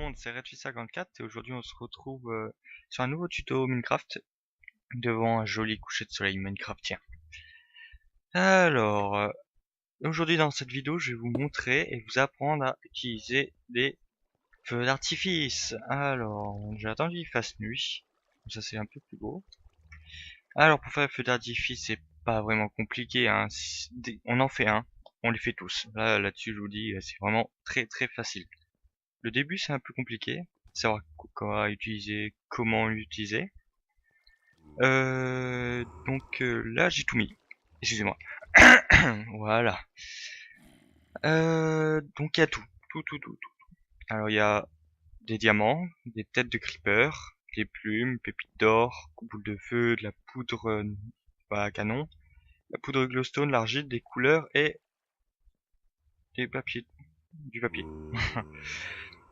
monde, c'est Redfish54 et aujourd'hui on se retrouve sur un nouveau tuto Minecraft devant un joli coucher de soleil Minecraftien. Alors, aujourd'hui dans cette vidéo je vais vous montrer et vous apprendre à utiliser des feux d'artifice. Alors, j'ai attendu qu'il fasse nuit, comme ça c'est un peu plus beau. Alors pour faire un feu d'artifice c'est pas vraiment compliqué, hein. On en fait un, on les fait tous. Là-dessus je vous dis c'est vraiment très très facile. Le début c'est un peu compliqué, savoir quoi utiliser, comment l'utiliser. Là j'ai tout mis. Excusez-moi. Voilà. Donc il y a tout. Alors il y a des diamants, des têtes de creeper, des plumes, pépites d'or, boules de feu, de la poudre à canon, la poudre glowstone, l'argile, des couleurs et des papiers, du papier.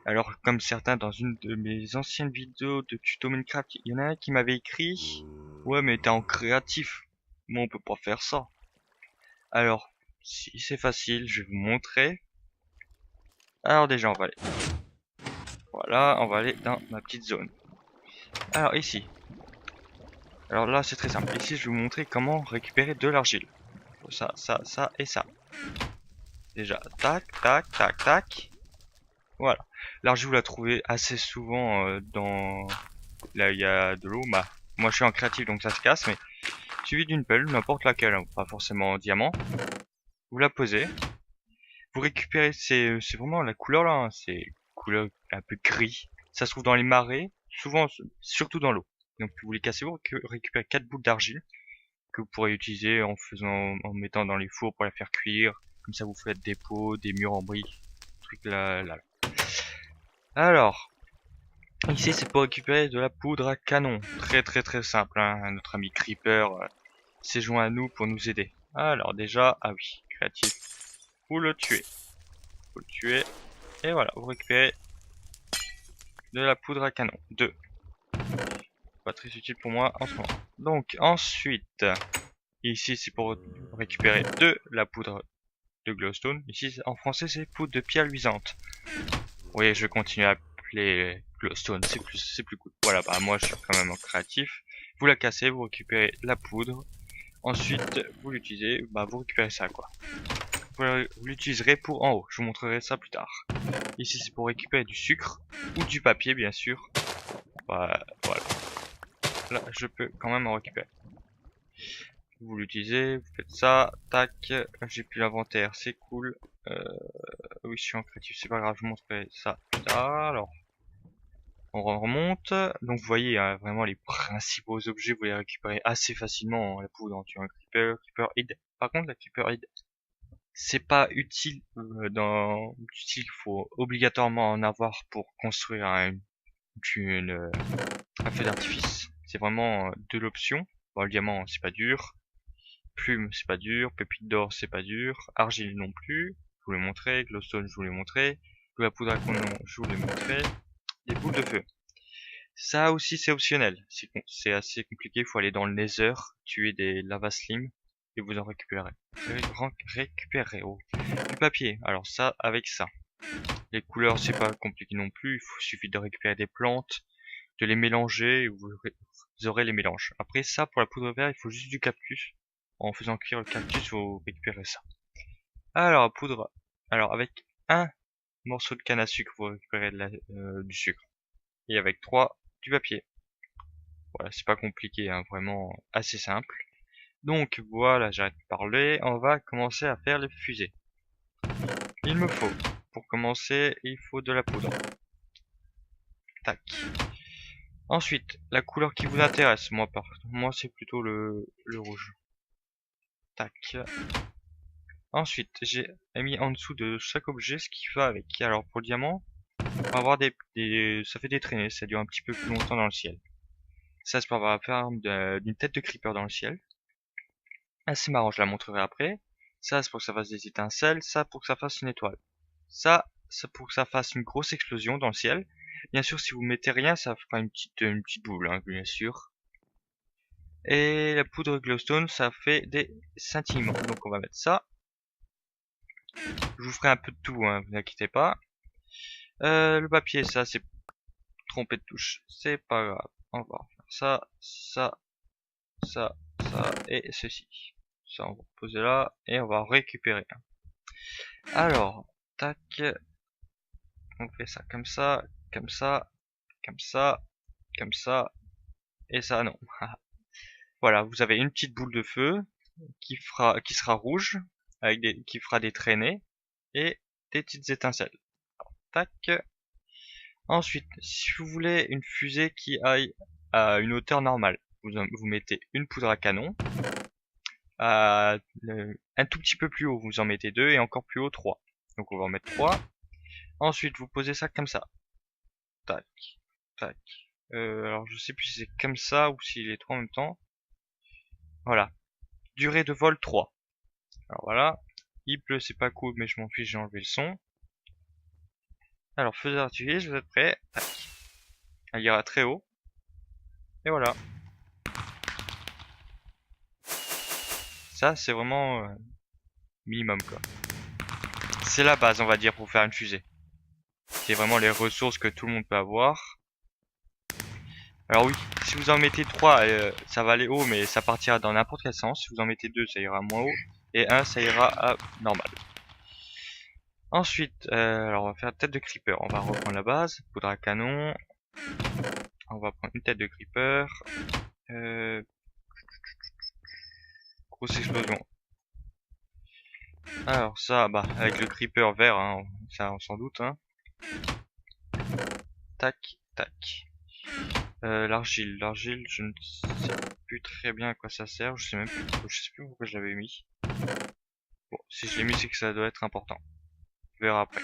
Alors, comme certains dans une de mes anciennes vidéos de tuto Minecraft, il y en a un qui m'avait écrit: ouais, mais t'es en créatif. Moi, on peut pas faire ça. Alors, si c'est facile, je vais vous montrer. Alors déjà, on va aller. Voilà, on va aller dans ma petite zone. Alors ici. Alors là, c'est très simple. Ici, je vais vous montrer comment récupérer de l'argile. Ça et ça. Déjà, tac, tac, tac, tac. Voilà. L'argile, vous la trouvez assez souvent dans... Là, il y a de l'eau. Bah, moi, je suis en créatif, donc ça se casse, mais suivi d'une pelle, n'importe laquelle, hein, pas forcément en diamant. Vous la posez. Vous récupérez, c'est vraiment la couleur là, hein, c'est couleur un peu gris. Ça se trouve dans les marais, souvent, surtout dans l'eau. Donc vous les cassez, vous récupérez 4 boules d'argile que vous pourrez utiliser en mettant dans les fours pour la faire cuire. Comme ça vous faites des pots, des murs en briques, truc là. Alors, ici c'est pour récupérer de la poudre à canon. Très simple, hein. Notre ami Creeper s'est joint à nous pour nous aider. Alors déjà, ah oui, créatif, vous le tuez. Vous le tuez. Et voilà, vous récupérez de la poudre à canon. 2. Pas très utile pour moi en ce moment. Donc ensuite, ici c'est pour récupérer de la poudre de glowstone. Ici en français c'est poudre de pierre luisante. Oui, je vais continuer à appeler glowstone, c'est plus cool. Voilà, bah moi je suis quand même en créatif. Vous la cassez, vous récupérez la poudre. Ensuite, vous l'utilisez, bah vous récupérez ça quoi. Vous l'utiliserez pour en haut, je vous montrerai ça plus tard. Ici c'est pour récupérer du sucre ou du papier bien sûr. Voilà. Là je peux quand même en récupérer. Vous l'utilisez, vous faites ça, tac, j'ai plus l'inventaire, c'est cool. Oui je suis en créatif, c'est pas grave, je vous montrerai ça plus tard. Alors, on remonte, donc vous voyez hein, vraiment les principaux objets, vous les récupérez assez facilement, hein, la poudre, hein, tu as un creeper head. Par contre la creeper head, c'est pas utile il faut obligatoirement en avoir pour construire un feu d'artifice. C'est vraiment de l'option. Bon, le diamant c'est pas dur, plume c'est pas dur, pépite d'or c'est pas dur, argile non plus, je vous l'ai montré, glowstone je vous l'ai montré, de la poudre à canon je vous l'ai montré, des boules de feu. Ça aussi c'est optionnel, c'est assez compliqué, il faut aller dans le nether, tuer des lava slim et vous en récupérez. Oh. Du papier, alors ça avec ça. Les couleurs c'est pas compliqué non plus, suffit de récupérer des plantes, de les mélanger et vous aurez les mélanges. Après ça pour la poudre verte il faut juste du cactus. En faisant cuire le cactus vous récupérez ça. Alors poudre, alors avec un morceau de canne à sucre vous récupérez du sucre. Et avec 3 du papier. Voilà, c'est pas compliqué, hein, vraiment assez simple. Donc voilà, j'arrête de parler, on va commencer à faire les fusées. Il me faut, pour commencer, il faut de la poudre. Tac. Ensuite, la couleur qui vous intéresse, moi c'est plutôt le rouge. Tac. Ensuite, j'ai mis en dessous de chaque objet ce qui va avec. Alors pour le diamant, on va avoir ça fait des traînées, ça dure un petit peu plus longtemps dans le ciel. Ça c'est pour avoir la forme d'une tête de creeper dans le ciel. Assez marrant, je la montrerai après. Ça c'est pour que ça fasse des étincelles, ça pour que ça fasse une étoile. Ça pour que ça fasse une grosse explosion dans le ciel. Bien sûr, si vous mettez rien, ça fera une petite boule, hein, bien sûr. Et la poudre glowstone, ça fait des scintillements. Donc on va mettre ça. Je vous ferai un peu de tout, hein, vous inquiétez pas. Le papier, ça c'est trompé de touche. C'est pas grave. On va faire ça, ça, ça, ça et ceci. Ça on va poser là et on va récupérer. Alors, tac, on fait ça comme ça, comme ça, comme ça, comme ça et ça non. Voilà, vous avez une petite boule de feu qui sera rouge qui fera des traînées et des petites étincelles. Tac. Ensuite, si vous voulez une fusée qui aille à une hauteur normale, vous mettez une poudre à canon. Un tout petit peu plus haut, vous en mettez deux et encore plus haut, trois. Donc on va en mettre trois. Ensuite, vous posez ça comme ça. Tac, tac. Alors je sais plus si c'est comme ça ou s'il est trois en même temps. Voilà. Durée de vol 3. Alors voilà. Il pleut, c'est pas cool, mais je m'en fiche, j'ai enlevé le son. Alors, feu d'artifice, vous êtes prêts? Tac. Elle ira très haut. Et voilà. Ça, c'est vraiment minimum, quoi. C'est la base, on va dire, pour faire une fusée. C'est vraiment les ressources que tout le monde peut avoir. Alors oui, si vous en mettez 3, ça va aller haut, mais ça partira dans n'importe quel sens. Si vous en mettez 2, ça ira moins haut. Et 1, ça ira à normal. Ensuite, alors on va faire tête de creeper. On va reprendre la base. Poudre à canon. On va prendre une tête de creeper. Grosse explosion. Alors ça, bah avec le creeper vert, hein, ça on s'en doute. Hein. Tac, tac. L'argile, je ne sais plus très bien à quoi ça sert. Je sais plus pourquoi je l'avais mis. Bon, si je l'ai mis, c'est que ça doit être important. On verra après.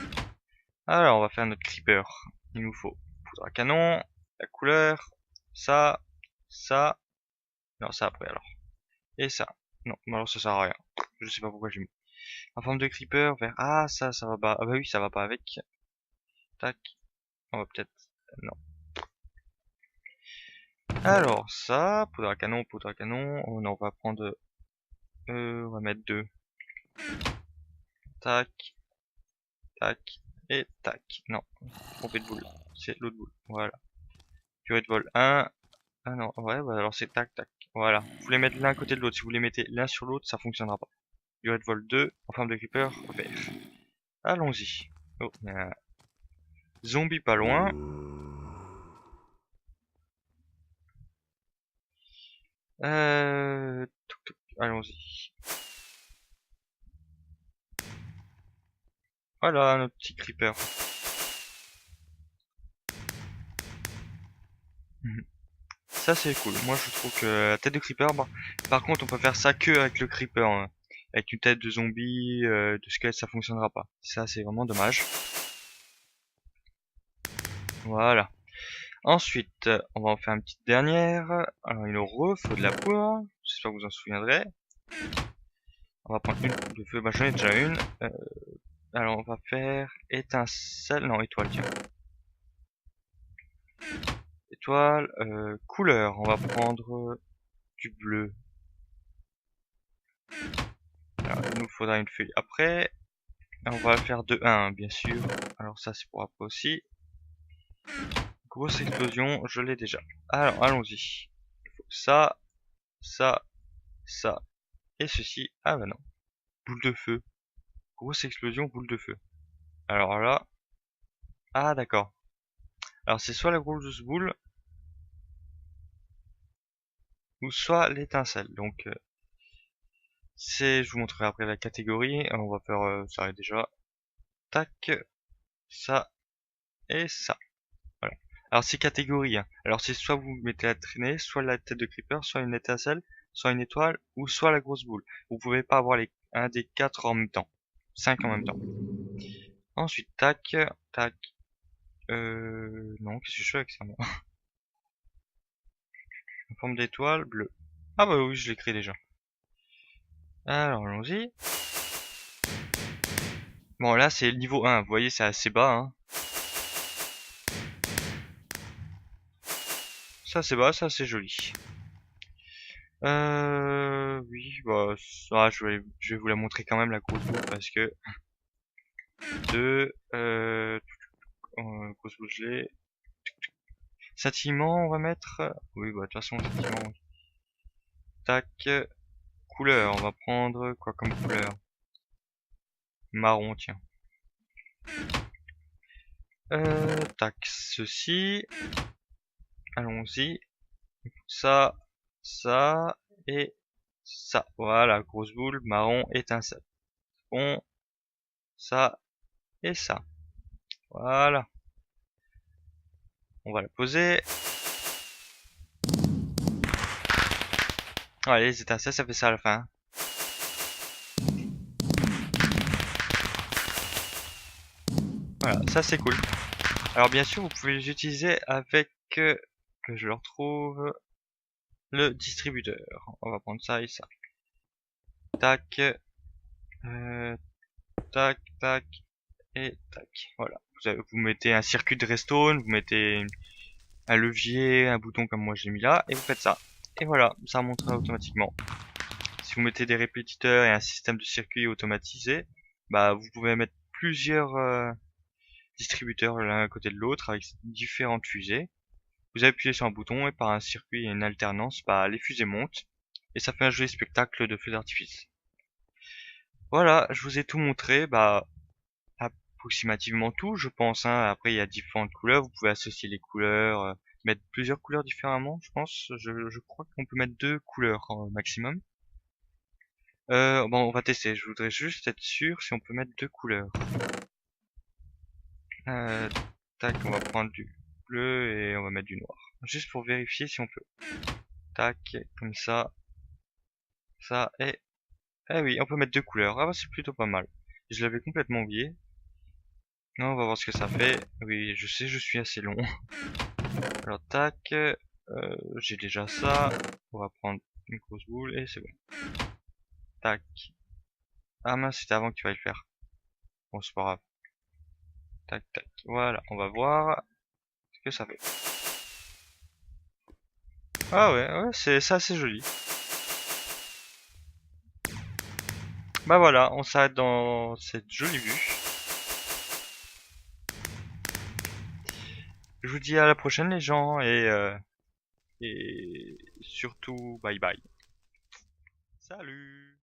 Alors, on va faire notre creeper. Il nous faut poudre à canon, la couleur, ça, ça. Non, ça après alors. Et ça. Non, alors ça sert à rien. Je sais pas pourquoi j'ai mis. En forme de creeper, vers. Ah, ça va pas. Ah bah oui, ça va pas avec. Tac. On va peut-être. Non. Alors, ça, poudre à canon, poudre à canon. Oh, non, on va prendre. On va mettre deux. Tac, tac, et tac. Non, trompé de boule. C'est l'autre boule. Voilà. Durée de vol 1. Ah non, ouais, bah alors c'est tac, tac. Voilà. Vous les mettez l'un à côté de l'autre. Si vous les mettez l'un sur l'autre, ça fonctionnera pas. Durée de vol 2, en forme de creeper, vert. Allons-y. Oh, il y a un zombie pas loin. Allons-y. Voilà, notre petit creeper. Mhm. Ça c'est cool. Moi je trouve que la tête de creeper, bah, par contre on peut faire ça que avec le creeper. Hein. Avec une tête de zombie, de squelette, ça fonctionnera pas. Ça c'est vraiment dommage. Voilà. Ensuite, on va en faire une petite dernière. Alors il nous faut de la poudre. J'espère que vous en souviendrez. On va prendre une coupe de feu. Bah j'en ai déjà une. Alors on va faire étincelle. Non, étoile, tiens. Étoile, couleur. On va prendre du bleu. Alors, il nous faudra une feuille après. On va faire de 1, bien sûr. Alors ça, c'est pour après aussi. Grosse explosion, je l'ai déjà. Alors, allons-y. Ça, ça, ça, et ceci. Ah bah non. Boule de feu. Grosse explosion, boule de feu. Alors là. Ah d'accord. Alors c'est soit la grosse boule, ou soit l'étincelle. Donc, je vous montrerai après la catégorie. On va faire ça déjà. Tac, ça et ça. Voilà. Alors c'est catégorie. Hein. Alors c'est soit vous mettez la traînée, soit la tête de creeper, soit une étincelle, soit une étoile, ou soit la grosse boule. Vous pouvez pas avoir un des quatre en même temps. 5 en même temps. Ensuite, tac, tac. Non, qu'est-ce que je fais avec ça moi? En forme d'étoile, bleue. Ah bah oui, je l'ai créé déjà. Alors allons-y. Bon là c'est le niveau 1, vous voyez c'est assez bas. Hein. Ça c'est bas, ça c'est joli. Oui, bah, ça, je vais vous la montrer quand même la grosse boule parce que 2, grosse boule gelée. Scintillement, on va mettre... Oui, bah de toute façon, scintillement. Tac. Couleur, on va prendre quoi comme couleur? Marron, tiens. Tac, ceci. Allons-y. Ça, ça et ça. Voilà, grosse boule, marron, étincelle. Bon, ça et ça. Voilà. On va la poser. Allez, les étincelles, ça fait ça à la fin. Voilà, ça c'est cool. Alors bien sûr, vous pouvez les utiliser avec, que je le retrouve, le distributeur. On va prendre ça et ça. Tac, tac, tac et tac. Voilà. Vous mettez un circuit de redstone, vous mettez un levier, un bouton comme moi j'ai mis là, et vous faites ça. Et voilà, ça remontera automatiquement. Si vous mettez des répétiteurs et un système de circuit automatisé, bah vous pouvez mettre plusieurs distributeurs l'un à côté de l'autre avec différentes fusées. Vous appuyez sur un bouton et par un circuit et une alternance, bah les fusées montent et ça fait un joli spectacle de feux d'artifice. Voilà, je vous ai tout montré, bah approximativement tout, je pense. Hein. Après, il y a différentes couleurs, vous pouvez associer les couleurs, mettre plusieurs couleurs différemment, je pense. Je crois qu'on peut mettre 2 couleurs maximum. Bon, on va tester. Je voudrais juste être sûr si on peut mettre 2 couleurs. Tac, on va prendre du bleu et on va mettre du noir. Juste pour vérifier si on peut. Tac, comme ça. Ça et... Eh oui, on peut mettre 2 couleurs. Ah bah c'est plutôt pas mal. Je l'avais complètement oublié. Non, on va voir ce que ça fait. Oui, je sais, je suis assez long. Alors tac, j'ai déjà ça. On va prendre une grosse boule et c'est bon. Tac. Ah mince, c'était avant que tu ailles le faire. Bon, c'est pas grave. Tac, tac. Voilà, on va voir ce que ça fait. Ah ouais, ouais, c'est assez joli. Bah voilà, on s'arrête dans cette jolie vue. Je vous dis à la prochaine les gens et surtout bye bye. Salut!